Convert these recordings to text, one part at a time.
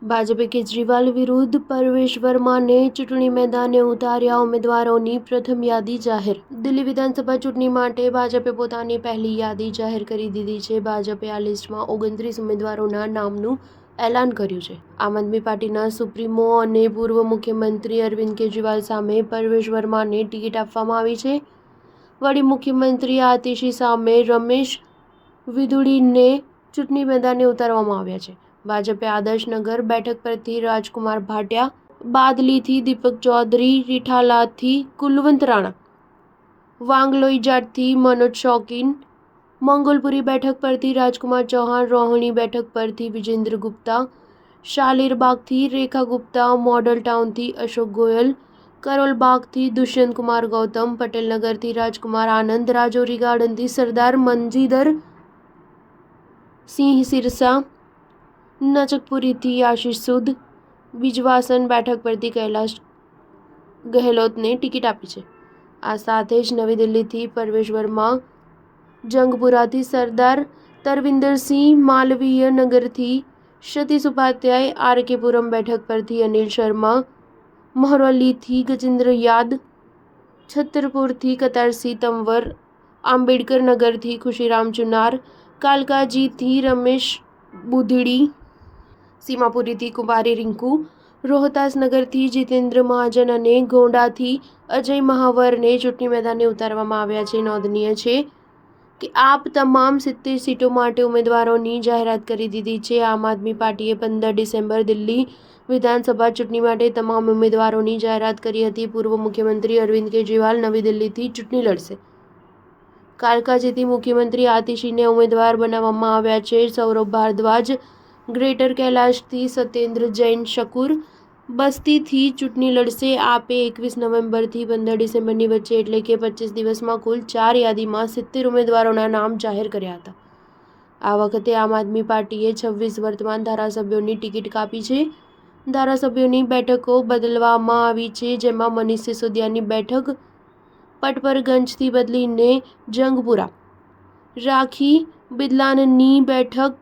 ભાજપે કેજરીવાલ વિરુદ્ધ પરવેશ વર્માને ચૂંટણી મેદાને ઉતાર્યા, ઉમેદવારોની પ્રથમ યાદી જાહેર. દિલ્હી વિધાનસભા ચૂંટણી માટે ભાજપે પોતાની પહેલી યાદી જાહેર કરી દીધી છે. ભાજપે આ લિસ્ટમાં 29 ઉમેદવારોના નામનું એલાન કર્યું છે. આમ આદમી પાર્ટીના સુપ્રીમો અને પૂર્વ મુખ્યમંત્રી અરવિંદ કેજરીવાલ સામે પરવેશ વર્માને ટિકિટ આપવામાં આવી છે. વડી મુખ્યમંત્રી આતિશી સામે રમેશ વિધુડીને ચૂંટણી મેદાને ઉતારવામાં આવ્યા છે. ભાજપે આદર્શનગર બેઠક પરથી રાજકુમાર ભાટિયા, બાદલીથી દીપક ચૌધરી, રીઠાલાથી કુલવંત રાણા, વાંગલોઈજાટથી મનોજ શોકીન, મંગોલપુરી બેઠક પરથી રાજકુમાર ચૌહાણ, રોહિણી બેઠક પરથી વિજેન્દ્ર ગુપ્તા, શાલીરબાગથી રેખા ગુપ્તા, મોડલ ટાઉનથી અશોક ગોયલ, કરોલબાગથી દુષ્યંત કુમાર ગૌતમ, પટેલનગરથી રાજકુમાર આનંદ, રાજૌરી ગાર્ડનથી સરદાર મંજીધર સિંહ સિરસા, નચકપુરીથી આશીષ સુદ, બીજવાસન બેઠક પરથી કૈલાશ ગેહલોતને ટિકિટ આપી છે. આ સાથે જ નવી દિલ્હીથી પરવેશ વર્મા, જંગપુરાથી સરદાર તરવિંદરસિંહ, માલવીય નગરથી સતીશ ઉપાધ્યાય, આર.કે. પુરમ બેઠક પરથી અનિલ શર્મા, મહરૌલીથી ગજેન્દ્ર યાદ, છતરપુરથી કતારસિંહ તંવર, આંબેડકર નગરથી ખુશીરામ ચુનાર, કાલકાજીથી રમેશ બુધડી, સીમાપુરીથી કુંવારી રિંકુ, રોહતાસ નગરથી જીતેન્દ્ર મહાજન અને ગોંડાથી અજય મહાવરને ચૂંટણી મેદાને ઉતારવામાં આવ્યા છે. નોંધનીય છે કે આપ તમામ 70 સીટો માટે ઉમેદવારોની જાહેરાત કરી દીધી છે. આમ આદમી પાર્ટીએ 15 ડિસેમ્બર દિલ્હી વિધાનસભા ચૂંટણી માટે તમામ ઉમેદવારોની જાહેરાત કરી હતી. પૂર્વ મુખ્યમંત્રી અરવિંદ કેજરીવાલ નવી દિલ્હીથી ચૂંટણી લડશે. કાલકાજીથી મુખ્યમંત્રી આતિશીને ઉમેદવાર બનાવવામાં આવ્યા છે. સૌરભ ભારદ્વાજ ગ્રેટર કૈલાશથી સત્યેન્દ્ર જૈન શકુર બસ્તીથી ચૂંટણી લડશે. આપે 21 નવેમ્બરથી 15 ડિસેમ્બરની વચ્ચે એટલે કે 25 દિવસમાં કુલ 4 યાદીમાં 70 ઉમેદવારોના નામ જાહેર કર્યા હતા. આ વખતે આમ આદમી પાર્ટીએ 26 વર્તમાન ધારાસભ્યોની ટિકિટ કાપી છે. ધારાસભ્યોની બેઠકો બદલવામાં આવી છે, જેમાં મનીષ સિસોદિયાની બેઠક પટપરગંજથી બદલીને જંગપુરા, રાખી બિદલાનની બેઠક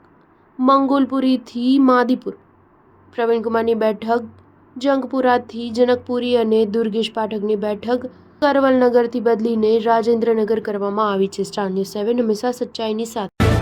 મંગોલપુરીથી માદીપુર, પ્રવીણકુમારની બેઠક જંગપુરાથી જનકપુરી અને દુર્ગેશ પાઠકની બેઠક કરવલનગરથી બદલીને રાજેન્દ્રનગર કરવામાં આવી છે. સ્ટાર ન્યૂઝ 7 હંમેશા સચ્ચાઈની સાથે.